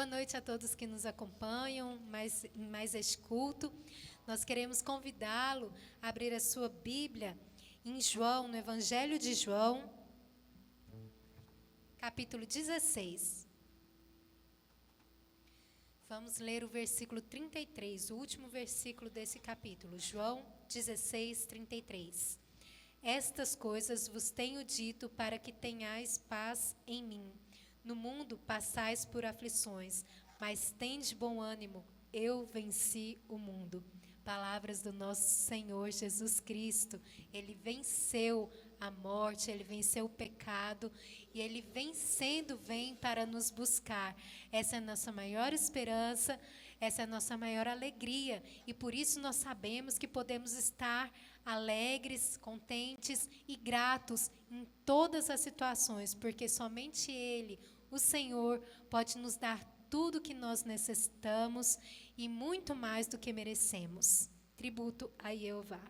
Boa noite a todos que nos acompanham mais este culto. Nós queremos convidá-lo a abrir a sua Bíblia em João, no Evangelho de João, capítulo 16. Vamos ler o versículo 33, o último versículo desse capítulo, João 16, 33. Estas coisas vos tenho dito para que tenhais paz em mim. No mundo passais por aflições, mas tende bom ânimo, eu venci o mundo. Palavras do nosso Senhor Jesus Cristo. Ele venceu a morte, Ele venceu o pecado e Ele vencendo vem para nos buscar. Essa é a nossa maior esperança, essa é a nossa maior alegria e por isso nós sabemos que podemos estar alegres, contentes e gratos em todas as situações, porque somente Ele, o Senhor, pode nos dar tudo que nós necessitamos e muito mais do que merecemos. Tributo a Jeová.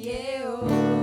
Jeová.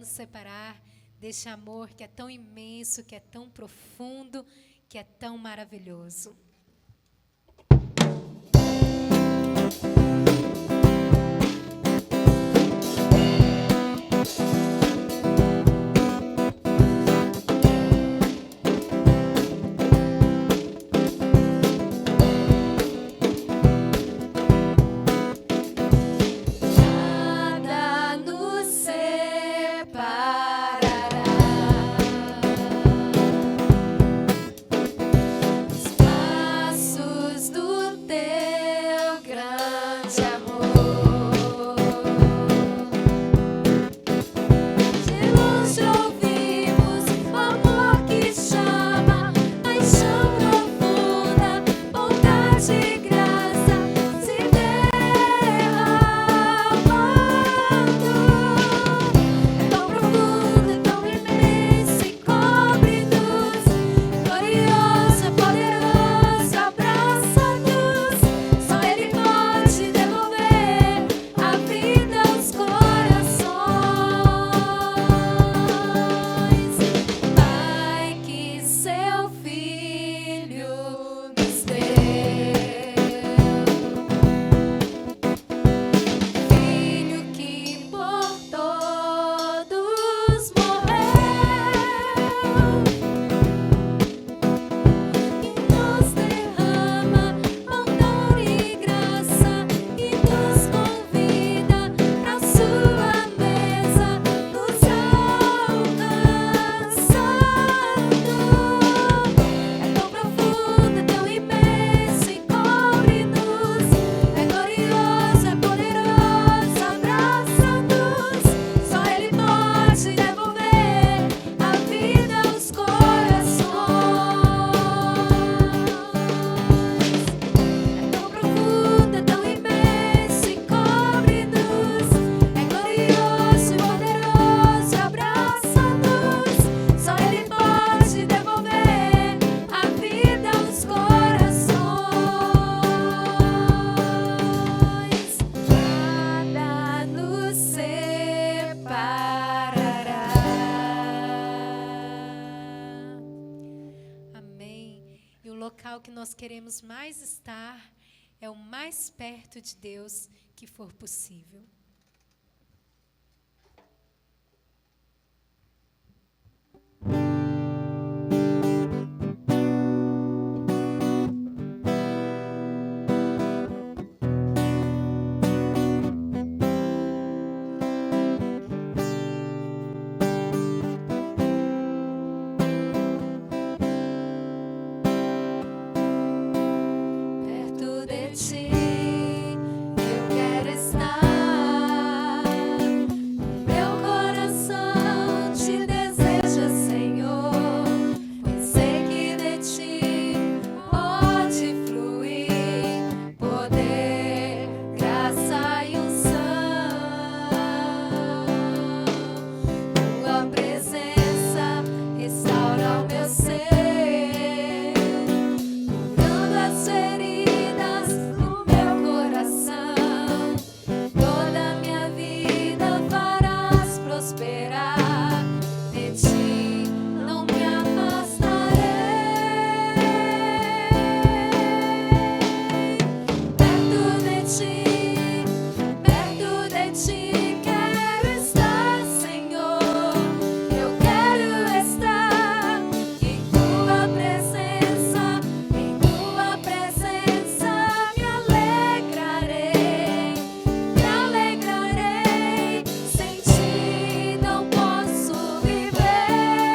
nos separar deste amor que é tão imenso, que é tão profundo, que é tão maravilhoso. Que nós queremos mais estar é o mais perto de Deus que for possível. Sem ti não posso viver.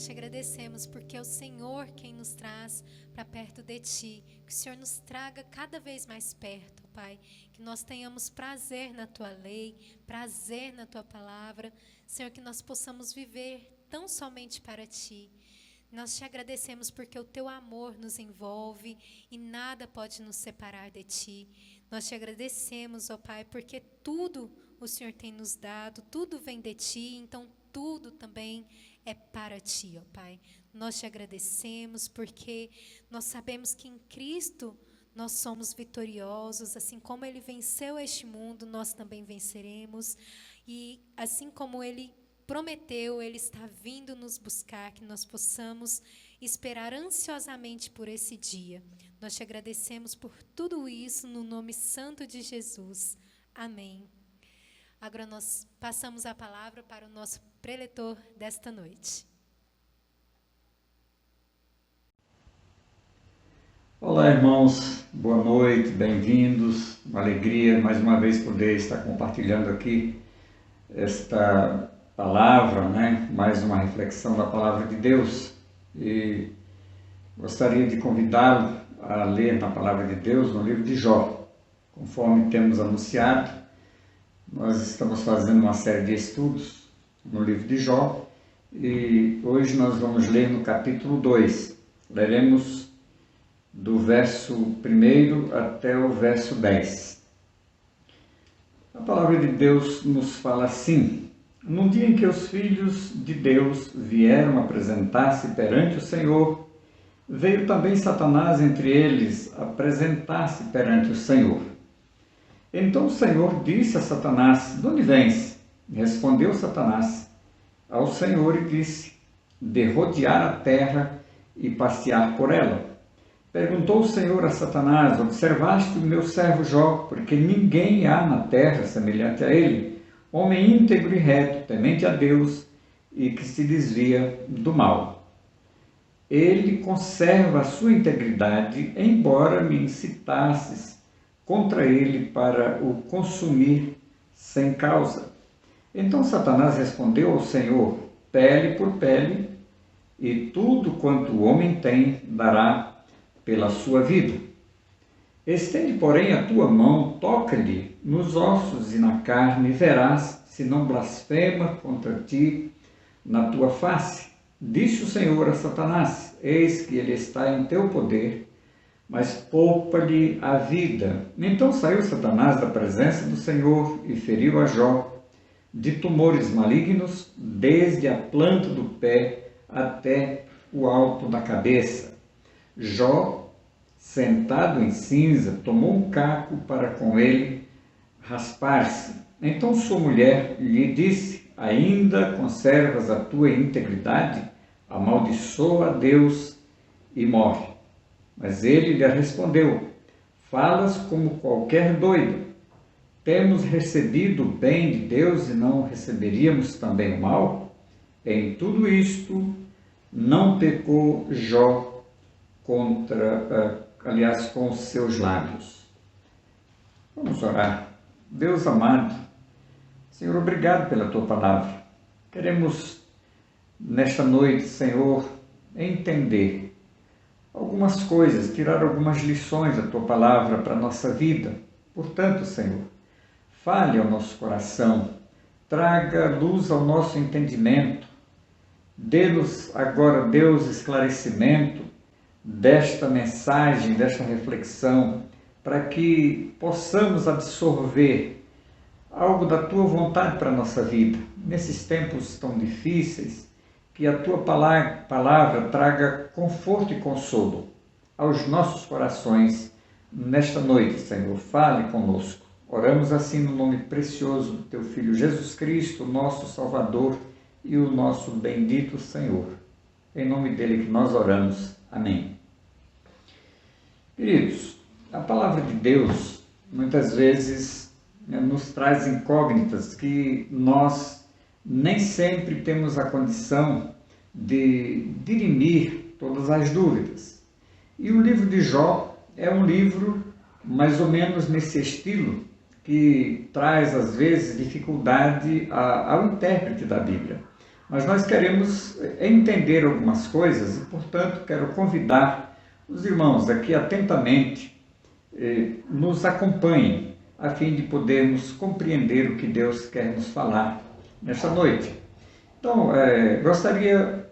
te agradecemos porque é o Senhor quem nos traz para perto de Ti. Que o Senhor nos traga cada vez mais perto, Pai. Que nós tenhamos prazer na Tua lei, prazer na Tua palavra. Senhor, que nós possamos viver tão somente para Ti. Nós te agradecemos porque o Teu amor nos envolve e nada pode nos separar de Ti. Nós te agradecemos, ó Pai, porque tudo o Senhor tem nos dado, tudo vem de Ti, então tudo também é para Ti, ó Pai. Nós te agradecemos porque nós sabemos que em Cristo nós somos vitoriosos, assim como Ele venceu este mundo, nós também venceremos. E assim como Ele prometeu, Ele está vindo nos buscar, que nós possamos esperar ansiosamente por esse dia. Nós te agradecemos por tudo isso, no nome santo de Jesus. Amém. Agora nós passamos a palavra para o nosso preletor desta noite. Olá, irmãos, boa noite, bem-vindos. Uma alegria mais uma vez poder estar compartilhando aqui esta palavra, mais uma reflexão da palavra de Deus. E gostaria de convidá-lo a ler na palavra de Deus no livro de Jó. Conforme temos anunciado, nós estamos fazendo uma série de estudos no livro de Jó e hoje nós vamos ler no capítulo 2. Leremos do verso 1 até o verso 10. A palavra de Deus nos fala assim: num dia em que os filhos de Deus vieram apresentar-se perante o Senhor, veio também Satanás entre eles apresentar-se perante o Senhor. Então o Senhor disse a Satanás: de onde vens? Respondeu Satanás ao Senhor e disse: de rodear a terra e passear por ela. Perguntou o Senhor a Satanás: observaste o meu servo Jó, porque ninguém há na terra semelhante a ele, homem íntegro e reto, temente a Deus e que se desvia do mal. Ele conserva a sua integridade, embora me incitasses contra ele para o consumir sem causa. Então Satanás respondeu ao Senhor: pele por pele, e tudo quanto o homem tem dará pela sua vida. Estende, porém, a tua mão, toca-lhe nos ossos e na carne, e verás se não blasfema contra ti na tua face. Disse o Senhor a Satanás: eis que ele está em teu poder, mas poupa-lhe a vida. Então saiu Satanás da presença do Senhor e feriu a Jó de tumores malignos, desde a planta do pé até o alto da cabeça. Jó, sentado em cinza, tomou um caco para com ele raspar-se. Então sua mulher lhe disse: ainda conservas a tua integridade? Amaldiçoa a Deus e morre. Mas ele lhe respondeu: falas como qualquer doido. Temos recebido o bem de Deus e não receberíamos também o mal? Em tudo isto não pecou Jó com os seus lábios. Vamos orar. Deus amado, Senhor, obrigado pela tua palavra. Queremos nesta noite, Senhor, entender algumas coisas, tirar algumas lições da tua palavra para a nossa vida. Portanto, Senhor, fale ao nosso coração, traga luz ao nosso entendimento, dê-nos agora, Deus, esclarecimento desta mensagem, desta reflexão, para que possamos absorver algo da tua vontade para a nossa vida, nesses tempos tão difíceis, que a tua palavra traga conforto e consolo aos nossos corações nesta noite, Senhor. Fale conosco. Oramos assim no nome precioso do teu Filho Jesus Cristo, nosso Salvador e o nosso bendito Senhor. Em nome dele que nós oramos. Amém. Queridos, a palavra de Deus muitas vezes nos traz incógnitas que nós nem sempre temos a condição de dirimir todas as dúvidas. E o livro de Jó é um livro mais ou menos nesse estilo, que traz às vezes dificuldade ao intérprete da Bíblia. Mas nós queremos entender algumas coisas e, portanto, quero convidar os irmãos aqui atentamente, nos acompanhem, a fim de podermos compreender o que Deus quer nos falar nesta noite. Então, gostaria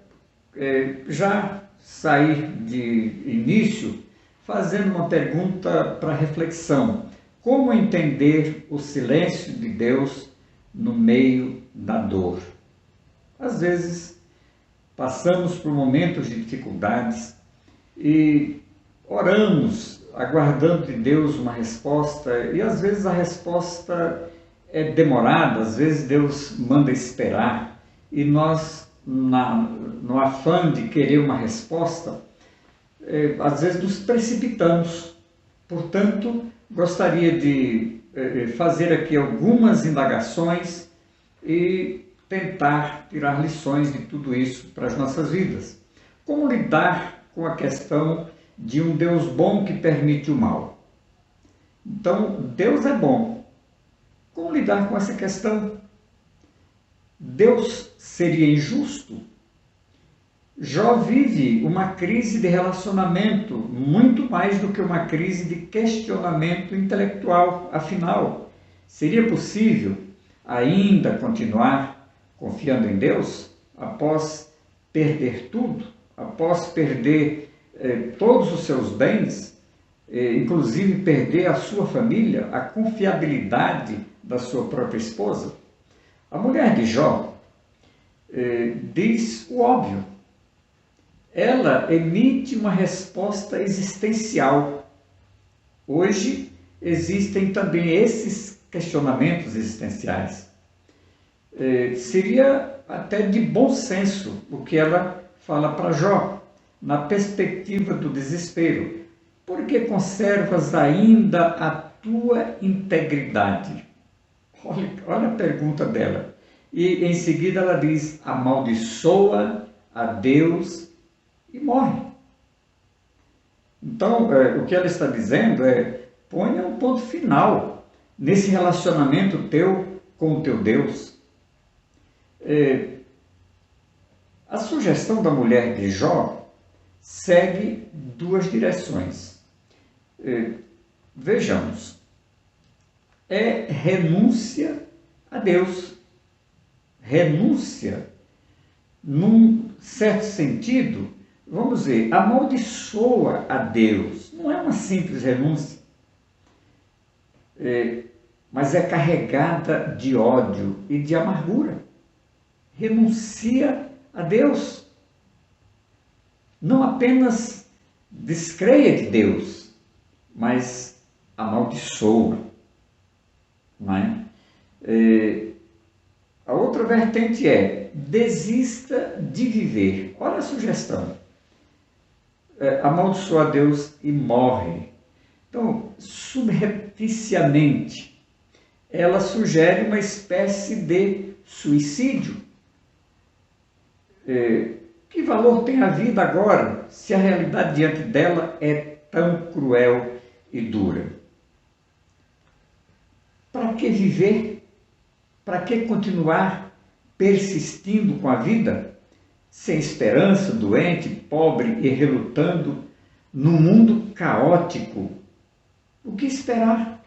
já sair de início fazendo uma pergunta para reflexão. Como entender o silêncio de Deus no meio da dor? Às vezes, passamos por momentos de dificuldades e oramos, aguardando de Deus uma resposta, e às vezes a resposta é demorada, às vezes Deus manda esperar, e nós, no afã de querer uma resposta, às vezes nos precipitamos. Portanto, gostaria de fazer aqui algumas indagações e tentar tirar lições de tudo isso para as nossas vidas. Como lidar com a questão de um Deus bom que permite o mal? Então, Deus é bom. Como lidar com essa questão? Deus seria injusto? Jó vive uma crise de relacionamento, muito mais do que uma crise de questionamento intelectual. Afinal, seria possível ainda continuar confiando em Deus após perder tudo, após perder todos os seus bens, inclusive perder a sua família, a confiabilidade da sua própria esposa? A mulher de Jó diz o óbvio. Ela emite uma resposta existencial. Hoje existem também esses questionamentos existenciais. Seria até de bom senso o que ela fala para Jó, na perspectiva do desespero. Por que conservas ainda a tua integridade? Olha a pergunta dela. E em seguida ela diz: amaldiçoa a Deus e morre. Então, o que ela está dizendo é: ponha um ponto final nesse relacionamento teu com o teu Deus. A sugestão da mulher de Jó segue duas direções. Vejamos, é renúncia a Deus. Renúncia, num certo sentido, vamos ver, amaldiçoa a Deus. Não é uma simples renúncia, mas é carregada de ódio e de amargura. Renuncia a Deus. Não apenas descreia de Deus, mas amaldiçoa. Não é? A outra vertente é: desista de viver. Olha a sugestão. Amaldiçoa a Deus e morre. Então, subrepticiamente, ela sugere uma espécie de suicídio. Que valor tem a vida agora, se a realidade diante dela é tão cruel e dura? Para que viver? Para que continuar persistindo com a vida, sem esperança, doente, pobre e relutando, num mundo caótico? O que esperar?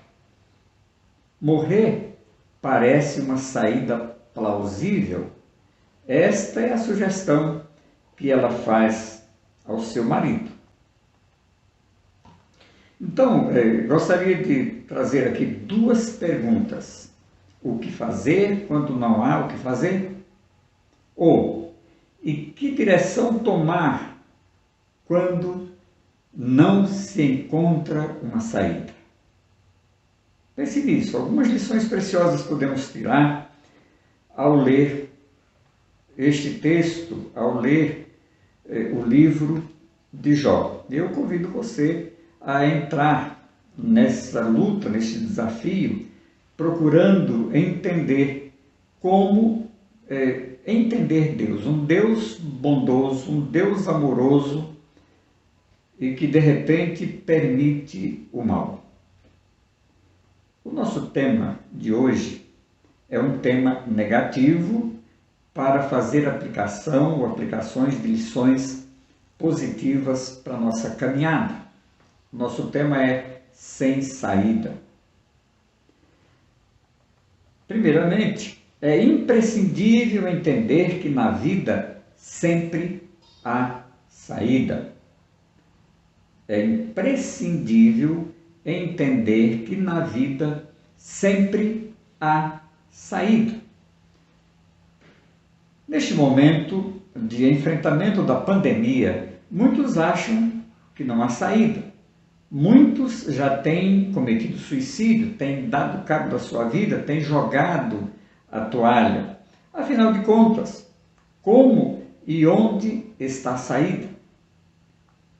Morrer parece uma saída plausível. Esta é a sugestão que ela faz ao seu marido. Então, gostaria de trazer aqui duas perguntas. O que fazer quando não há o que fazer? Ou, e que direção tomar quando não se encontra uma saída? Pense nisso. Algumas lições preciosas podemos tirar ao ler este texto, ao ler o livro de Jó. Eu convido você a entrar nessa luta, nesse desafio, procurando entender como entender Deus, um Deus bondoso, um Deus amoroso e que de repente permite o mal. O nosso tema de hoje é um tema negativo para fazer aplicação ou aplicações de lições positivas para a nossa caminhada. Nosso tema é sem saída. Primeiramente, é imprescindível entender que na vida sempre há saída. É imprescindível entender que na vida sempre há saída. Neste momento de enfrentamento da pandemia, muitos acham que não há saída. Muitos já têm cometido suicídio, têm dado cabo da sua vida, têm jogado a toalha. Afinal de contas, como e onde está a saída?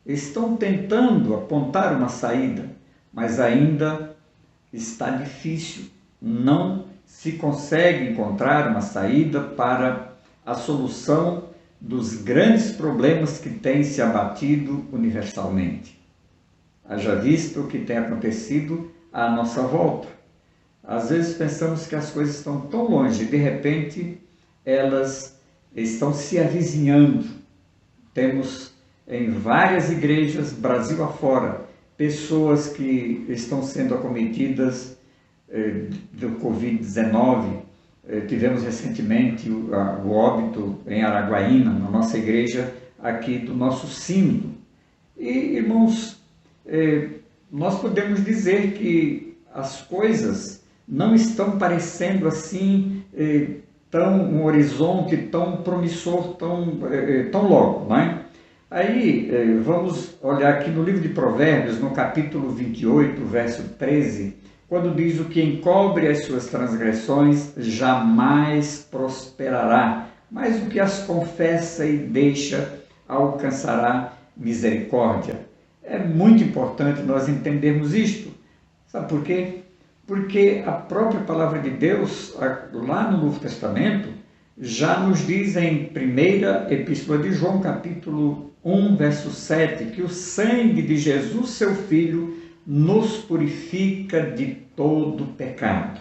Estão tentando apontar uma saída, mas ainda está difícil. Não se consegue encontrar uma saída para a solução dos grandes problemas que têm se abatido universalmente. Haja visto o que tem acontecido à nossa volta. Às vezes pensamos que as coisas estão tão longe, de repente elas estão se avizinhando. Temos em várias igrejas, Brasil afora, pessoas que estão sendo acometidas do Covid-19. Tivemos recentemente o óbito em Araguaína, na nossa igreja aqui do nosso sínodo. E, irmãos, nós podemos dizer que as coisas não estão parecendo assim um horizonte tão promissor, tão logo, não é? Aí vamos olhar aqui no livro de Provérbios, no capítulo 28, verso 13, quando diz: o que encobre as suas transgressões jamais prosperará, mas o que as confessa e deixa alcançará misericórdia. É muito importante nós entendermos isto. Sabe por quê? Porque a própria palavra de Deus, lá no Novo Testamento, já nos diz em 1ª Epístola de João, capítulo 1, verso 7, que o sangue de Jesus, seu Filho, nos purifica de todo pecado.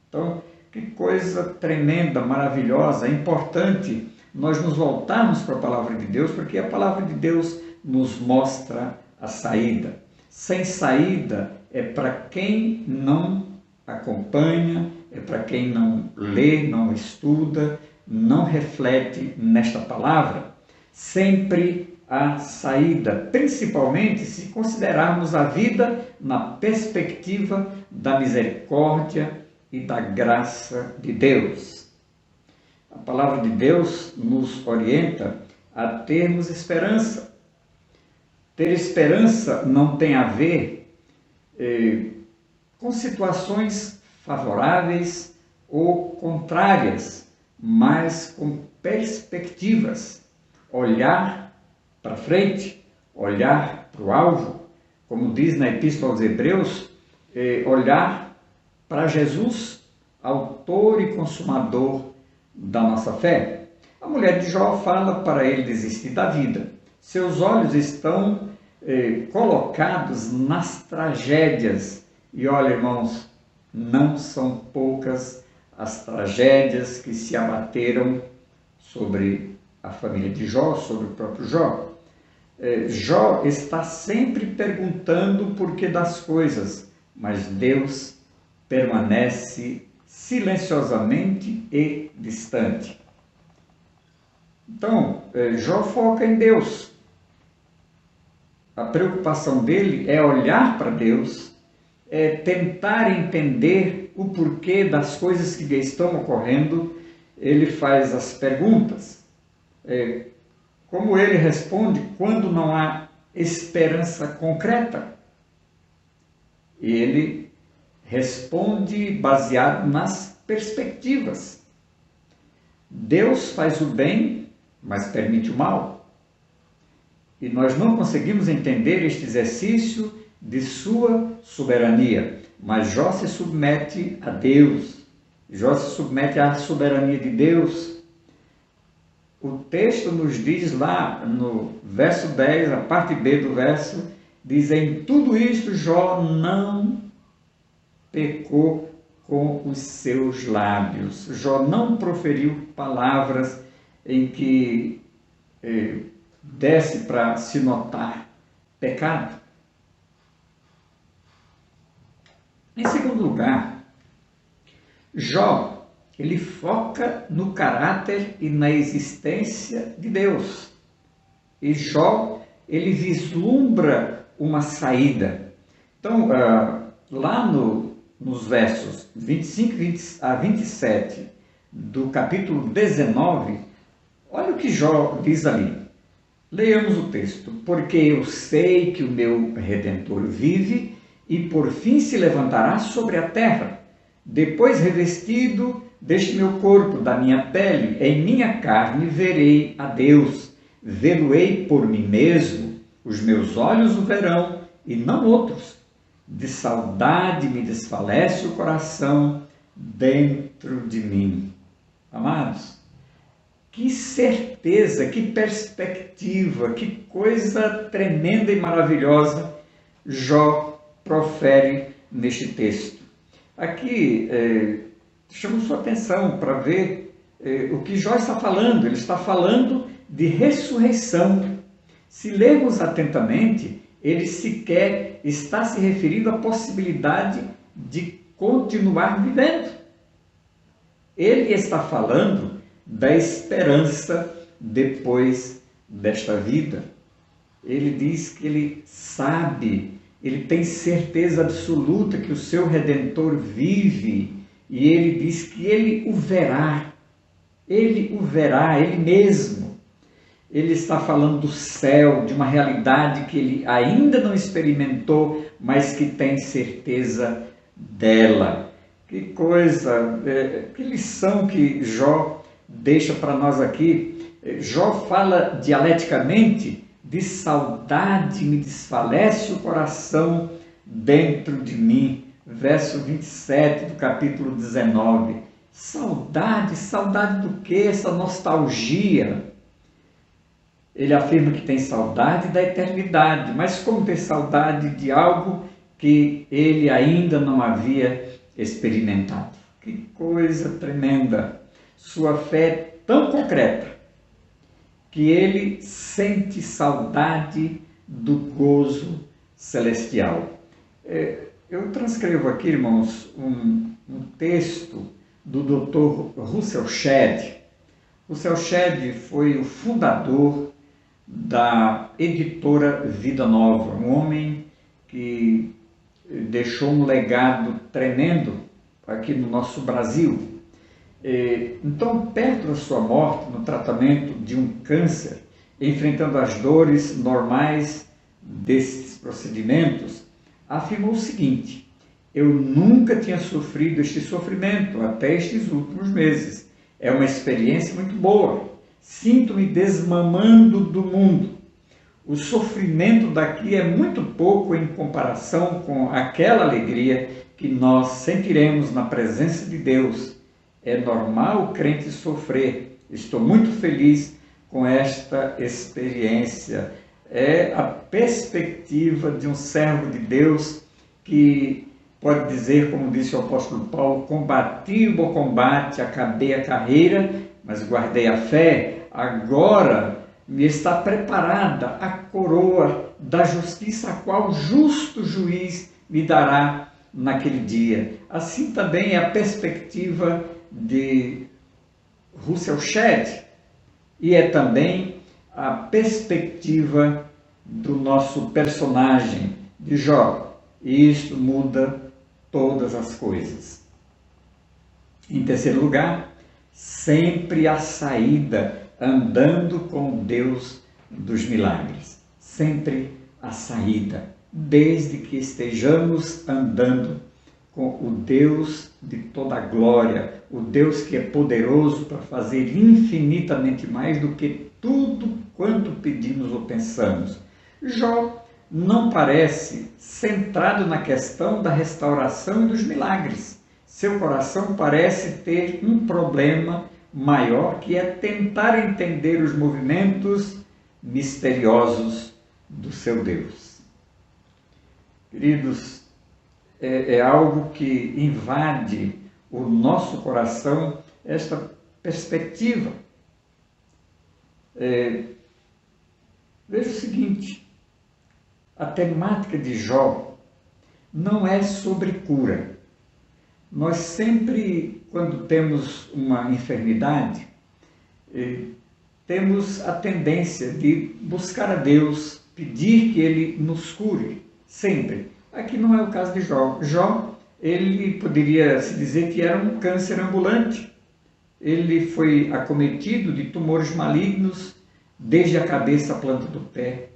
Então, que coisa tremenda, maravilhosa, é importante nós nos voltarmos para a palavra de Deus, porque a palavra de Deus nos mostra a saída. Sem saída é para quem não acompanha, é para quem não lê, não estuda, não reflete nesta palavra. Sempre há saída, principalmente se considerarmos a vida na perspectiva da misericórdia e da graça de Deus. A palavra de Deus nos orienta a termos esperança. Ter esperança não tem a ver com situações favoráveis ou contrárias, mas com perspectivas. Olhar para frente, olhar para o alvo, como diz na Epístola aos Hebreus, olhar para Jesus, autor e consumador da nossa fé. A mulher de Jó fala para ele desistir da vida. Seus olhos estão colocados nas tragédias. E olha, irmãos, não são poucas as tragédias que se abateram sobre a família de Jó, sobre o próprio Jó. Jó está sempre perguntando o porquê das coisas, mas Deus permanece silenciosamente e distante. Então, Jó foca em Deus. A preocupação dele é olhar para Deus, é tentar entender o porquê das coisas que lhe estão ocorrendo. Ele faz as perguntas. Como ele responde quando não há esperança concreta? Ele responde baseado nas perspectivas. Deus faz o bem, mas permite o mal. E nós não conseguimos entender este exercício de sua soberania. Mas Jó se submete a Deus. Jó se submete à soberania de Deus. O texto nos diz lá no verso 10, a parte B do verso, diz: em tudo isto Jó não pecou com os seus lábios. Jó não proferiu palavras em que desse para se notar pecado. Em segundo lugar, Jó, ele foca no caráter e na existência de Deus. E Jó, ele vislumbra uma saída. Então, lá nos versos 25 a 27 do capítulo 19, olha o que Jó diz ali. Leiamos o texto. Porque eu sei que o meu Redentor vive e por fim se levantará sobre a terra. Depois revestido deste meu corpo, da minha pele, em minha carne verei a Deus. Vê-lo-ei por mim mesmo, os meus olhos o verão e não outros. De saudade me desfalece o coração dentro de mim. Amados, que certeza, que perspectiva, que coisa tremenda e maravilhosa Jó profere neste texto. Aqui, chamo sua atenção para ver o que Jó está falando. Ele está falando de ressurreição. Se lermos atentamente, ele sequer está se referindo à possibilidade de continuar vivendo. Ele está falando da esperança depois desta vida. Ele diz que ele sabe, ele tem certeza absoluta que o seu Redentor vive, e ele diz que ele o verá, ele mesmo. Ele está falando do céu, de uma realidade que ele ainda não experimentou, mas que tem certeza dela. Que coisa, que lição que Jó deixa para nós aqui. Jó fala dialeticamente: de saudade me desfalece o coração dentro de mim. Verso 27 do capítulo 19. Saudade do quê? Essa nostalgia. Ele afirma que tem saudade da eternidade, mas como ter saudade de algo que ele ainda não havia experimentado? Que coisa tremenda! Sua fé é tão concreta que ele sente saudade do gozo celestial. Eu transcrevo aqui, irmãos, um texto do Dr. Russell Shedd. Russell Shedd foi o fundador da editora Vida Nova, um homem que deixou um legado tremendo aqui no nosso Brasil. Então, perto da sua morte, no tratamento de um câncer, enfrentando as dores normais desses procedimentos, afirmou o seguinte: eu nunca tinha sofrido este sofrimento até estes últimos meses. É uma experiência muito boa. Sinto-me desmamando do mundo. O sofrimento daqui é muito pouco em comparação com aquela alegria que nós sentiremos na presença de Deus. É normal o crente sofrer. Estou muito feliz com esta experiência. É a perspectiva de um servo de Deus que pode dizer, como disse o apóstolo Paulo: combati o bom combate, acabei a carreira, mas guardei a fé. Agora me está preparada a coroa da justiça, a qual o justo juiz me dará naquele dia. Assim também é a perspectiva de Russell Shedd, e é também a perspectiva do nosso personagem de Jó. E isto muda todas as coisas. Em terceiro lugar, sempre a saída, andando com Deus dos milagres. Sempre a saída, desde que estejamos andando com o Deus de toda a glória, o Deus que é poderoso para fazer infinitamente mais do que tudo quanto pedimos ou pensamos. Jó não parece centrado na questão da restauração e dos milagres. Seu coração parece ter um problema maior, que é tentar entender os movimentos misteriosos do seu Deus. Queridos, é algo que invade o nosso coração, esta perspectiva. Veja o seguinte, a temática de Jó não é sobre cura. Nós sempre, quando temos uma enfermidade, temos a tendência de buscar a Deus, pedir que Ele nos cure, sempre. Aqui não é o caso de Jó. Jó, ele poderia se dizer que era um câncer ambulante. Ele foi acometido de tumores malignos, desde a cabeça à planta do pé.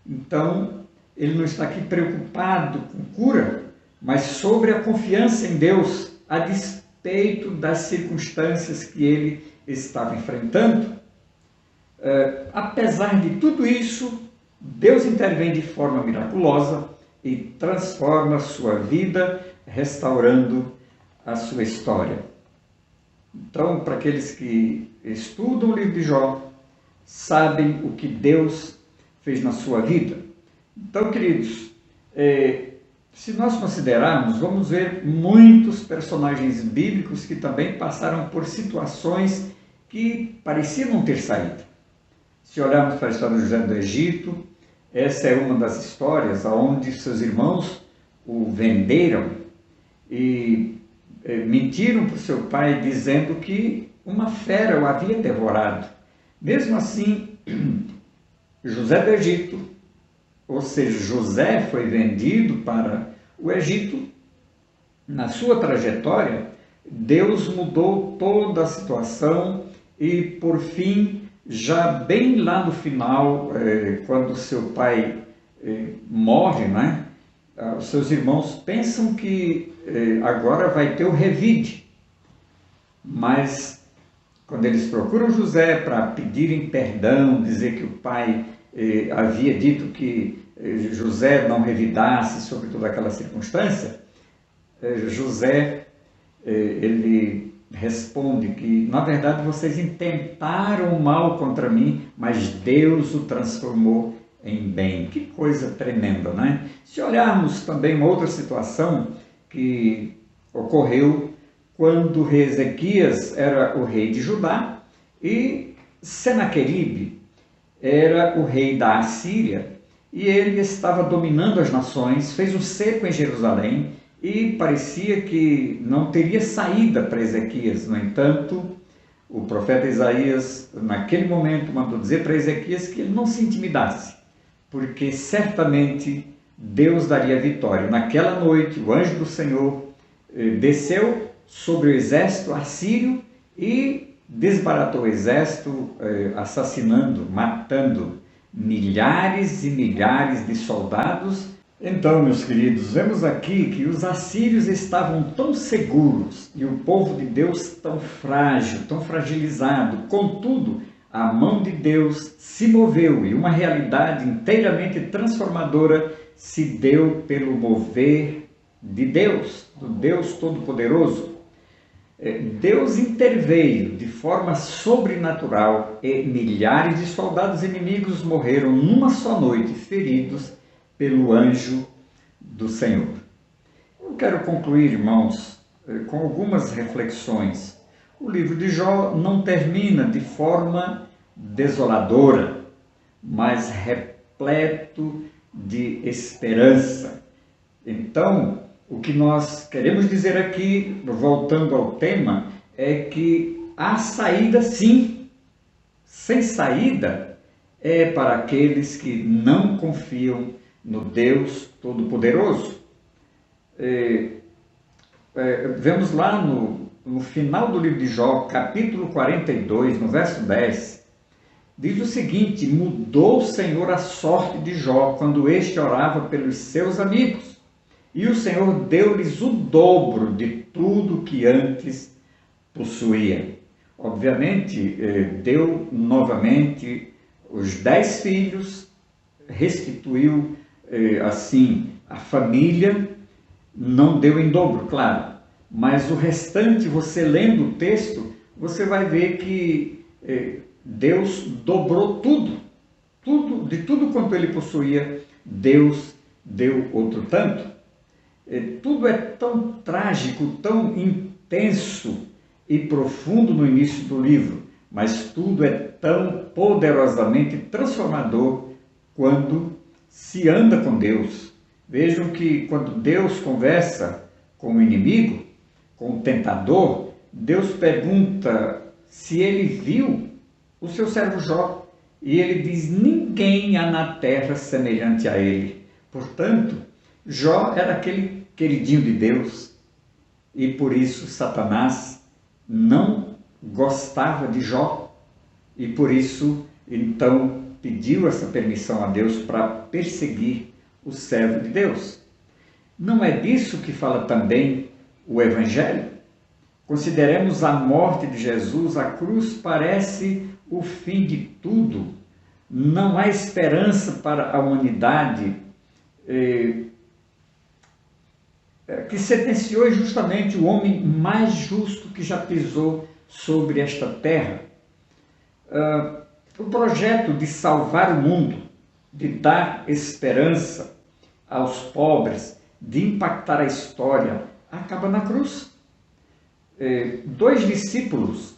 Então, ele não está aqui preocupado com cura, mas sobre a confiança em Deus, a despeito das circunstâncias que ele estava enfrentando. Apesar de tudo isso, Deus intervém de forma miraculosa e transforma a sua vida, restaurando a sua história. Então, para aqueles que estudam o livro de Jó, sabem o que Deus fez na sua vida. Então, queridos, se nós considerarmos, vamos ver muitos personagens bíblicos que também passaram por situações que pareciam não ter saído. Se olharmos para a história de José do Egito, essa é uma das histórias onde seus irmãos o venderam e mentiram para o seu pai dizendo que uma fera o havia devorado. Mesmo assim, José do Egito, ou seja, José foi vendido para o Egito. Na sua trajetória, Deus mudou toda a situação e, por fim, já bem lá no final, quando seu pai morre, né? Os seus irmãos pensam que agora vai ter o revide, mas quando eles procuram José para pedirem perdão, dizer que o pai havia dito que José não revidasse sobre toda aquela circunstância, José ele responde que, na verdade, vocês intentaram mal contra mim, mas Deus o transformou em bem. Que coisa tremenda, né? Se olharmos também uma outra situação que ocorreu quando o rei Ezequias era o rei de Judá e Senaqueribe era o rei da Assíria, e ele estava dominando as nações, fez um cerco em Jerusalém e parecia que não teria saída para Ezequias. No entanto, o profeta Isaías, naquele momento, mandou dizer para Ezequias que ele não se intimidasse, porque certamente Deus daria vitória. Naquela noite, o anjo do Senhor desceu sobre o exército assírio e desbaratou o exército, assassinando, matando milhares e milhares de soldados. Então, meus queridos, vemos aqui que os assírios estavam tão seguros e o povo de Deus tão frágil, tão fragilizado. Contudo, a mão de Deus se moveu e uma realidade inteiramente transformadora se deu pelo mover de Deus, do Deus Todo-Poderoso. Deus interveio de forma sobrenatural e milhares de soldados inimigos morreram numa só noite, feridos pelo anjo do Senhor. Eu quero concluir, irmãos, com algumas reflexões. O livro de Jó não termina de forma desoladora, mas repleto de esperança. Então, o que nós queremos dizer aqui, voltando ao tema, é que há saída sim. Sem saída é para aqueles que não confiam no Deus Todo-Poderoso. Vemos lá no final do livro de Jó, capítulo 42, no verso 10, diz o seguinte: mudou o Senhor a sorte de Jó quando este orava pelos seus amigos. E o Senhor deu-lhes o dobro de tudo que antes possuía. Obviamente, deu novamente os 10 filhos, restituiu assim a família, não deu em dobro, claro, mas o restante, você lendo o texto, você vai ver que Deus dobrou tudo, de tudo quanto ele possuía, Deus deu outro tanto. Tudo é tão trágico, tão intenso e profundo no início do livro, mas tudo é tão poderosamente transformador quando se anda com Deus. Vejam que quando Deus conversa com o inimigo, com o tentador, Deus pergunta se ele viu o seu servo Jó. E ele diz: ninguém há na terra semelhante a ele. Portanto, Jó era aquele queridinho de Deus. E por isso Satanás não gostava de Jó. E por isso, então, pediu essa permissão a Deus para perseguir o servo de Deus. Não é disso que fala também o Evangelho? Consideremos a morte de Jesus, a cruz parece o fim de tudo. Não há esperança para a humanidade, que sentenciou justamente o homem mais justo que já pisou sobre esta terra. O projeto de salvar o mundo, de dar esperança aos pobres, de impactar a história, acaba na cruz. 2 discípulos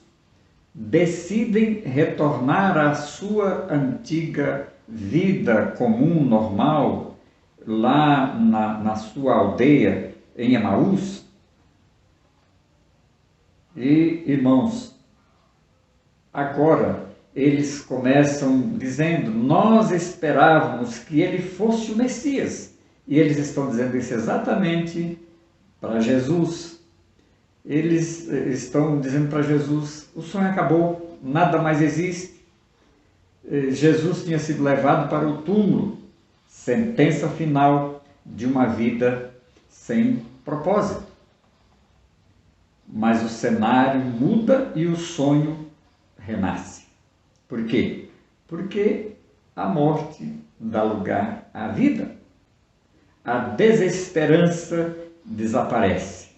decidem retornar à sua antiga vida comum, normal, lá na sua aldeia, em Emaús. E, irmãos, agora eles começam dizendo: nós esperávamos que ele fosse o Messias. E eles estão dizendo isso exatamente para Jesus. Eles estão dizendo para Jesus: o sonho acabou, nada mais existe. Jesus tinha sido levado para o túmulo, sentença final de uma vida sem propósito. Mas o cenário muda e o sonho renasce. Por quê? Porque a morte dá lugar à vida. A desesperança desaparece.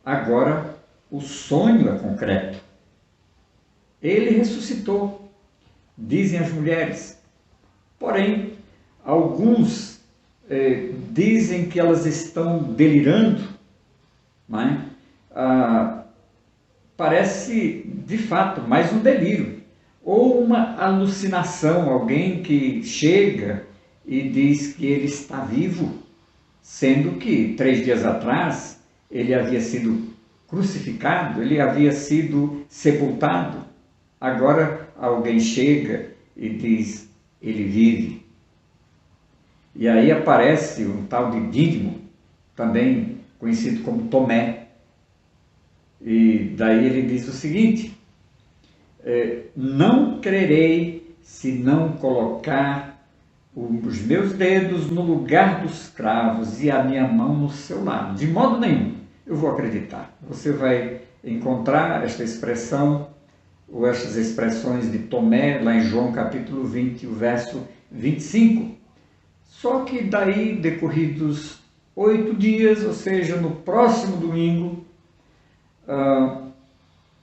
Agora o sonho é concreto. Ele ressuscitou, dizem as mulheres. Porém, alguns dizem que elas estão delirando, não é? Parece de fato mais um delírio ou uma alucinação, alguém que chega e diz que ele está vivo, sendo que 3 dias atrás ele havia sido crucificado, ele havia sido sepultado. Agora alguém chega e diz: ele vive. E aí aparece um tal de Dídimo, também conhecido como Tomé. E daí ele diz o seguinte: não crerei se não colocar os meus dedos no lugar dos cravos e a minha mão no seu lado. De modo nenhum eu vou acreditar. Você vai encontrar esta expressão, ou estas expressões de Tomé, lá em João capítulo 20, o verso 25. Só que daí, decorridos 8 dias, ou seja, no próximo domingo,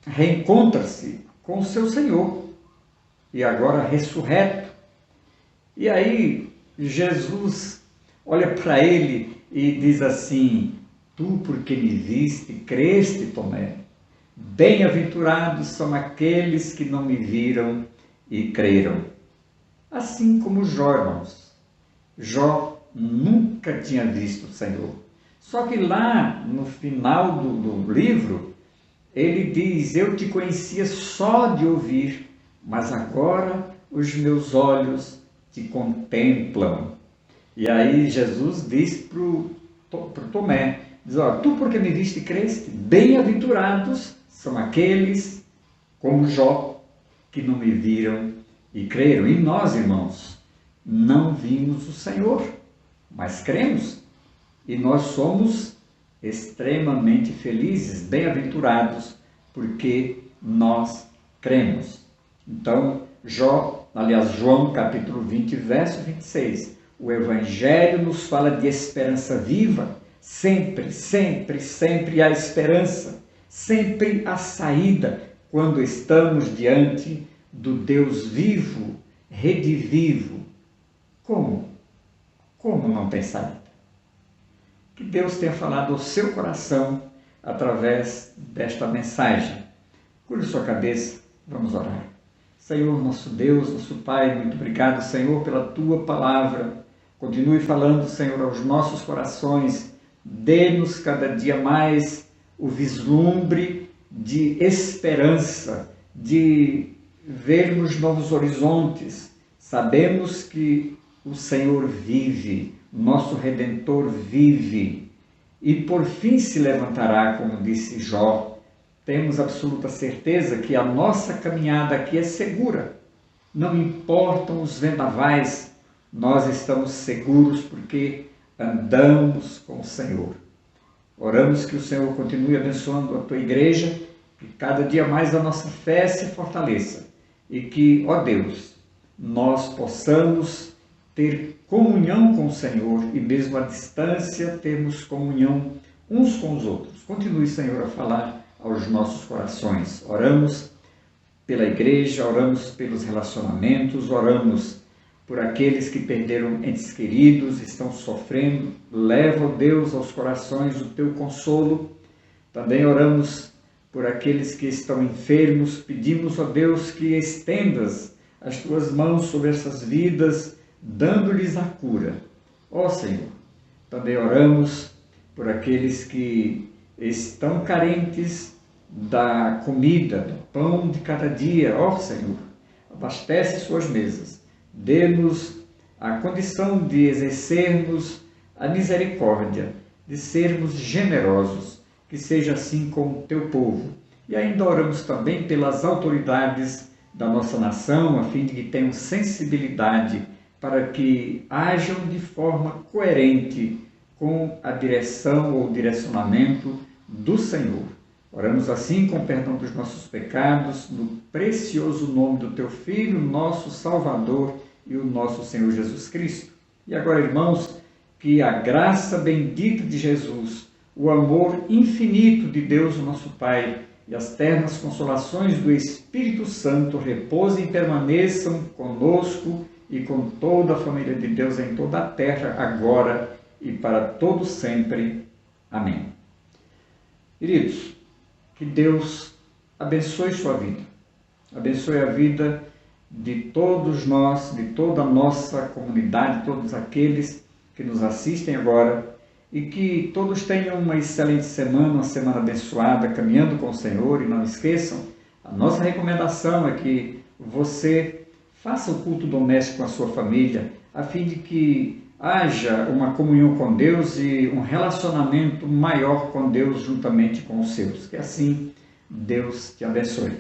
reencontra-se com o seu Senhor, e agora ressurreto. E aí Jesus olha para ele e diz assim: tu, porque me viste, creste, Tomé. Bem-aventurados são aqueles que não me viram e creram. Assim como Jó, irmãos. Jó nunca tinha visto o Senhor. Só que lá no final do livro, ele diz: eu te conhecia só de ouvir, mas agora os meus olhos te contemplam. E aí Jesus diz para o Tomé, diz: tu porque me viste e creste, bem-aventurados são aqueles como Jó, que não me viram e creram. E nós, irmãos, não vimos o Senhor, mas cremos. E nós somos extremamente felizes, bem-aventurados, porque nós cremos. Então, João capítulo 20, verso 26, o Evangelho nos fala de esperança viva. Sempre, sempre, sempre há esperança, sempre há saída quando estamos diante do Deus vivo, redivivo. Como? Como não tem saída? que Deus tenha falado ao seu coração através desta mensagem. Curve sua cabeça, vamos orar. Senhor, nosso Deus, nosso Pai, muito obrigado, Senhor, pela Tua palavra. Continue falando, Senhor, aos nossos corações. Dê-nos cada dia mais o vislumbre de esperança, de vermos novos horizontes. Sabemos que o Senhor vive, nosso Redentor vive, e por fim se levantará, como disse Jó. Temos absoluta certeza que a nossa caminhada aqui é segura. Não importam os vendavais, nós estamos seguros porque andamos com o Senhor. Oramos que o Senhor continue abençoando a tua igreja, que cada dia mais a nossa fé se fortaleça e que, ó Deus, nós possamos ter comunhão com o Senhor e mesmo à distância termos comunhão uns com os outros. Continue, Senhor, a falar aos nossos corações. Oramos pela igreja, oramos pelos relacionamentos, oramos por aqueles que perderam entes queridos, estão sofrendo. Leva, ó Deus, aos corações o teu consolo. Também oramos por aqueles que estão enfermos. Pedimos, ó Deus, que estendas as tuas mãos sobre essas vidas, dando-lhes a cura. Ó Senhor, também oramos por aqueles que estão carentes da comida, do pão de cada dia. Ó Senhor, abastece suas mesas. Dê-nos a condição de exercermos a misericórdia, de sermos generosos, que seja assim com o teu povo. E ainda oramos também pelas autoridades da nossa nação, a fim de que tenham sensibilidade para que ajam de forma coerente com a direção ou direcionamento do Senhor. Oramos assim com o perdão dos nossos pecados, no precioso nome do teu Filho, nosso Salvador e o nosso Senhor Jesus Cristo. E agora, irmãos, que a graça bendita de Jesus, o amor infinito de Deus, o nosso Pai, e as ternas consolações do Espírito Santo repousem e permaneçam conosco e com toda a família de Deus em toda a terra, agora e para todo sempre. Amém. Queridos, que Deus abençoe sua vida, abençoe a vida de todos nós, de toda a nossa comunidade, todos aqueles que nos assistem agora, e que todos tenham uma excelente semana, uma semana abençoada, caminhando com o Senhor. E não esqueçam, a nossa recomendação é que você faça o culto doméstico com a sua família, a fim de que haja uma comunhão com Deus e um relacionamento maior com Deus juntamente com os seus. Que assim Deus te abençoe.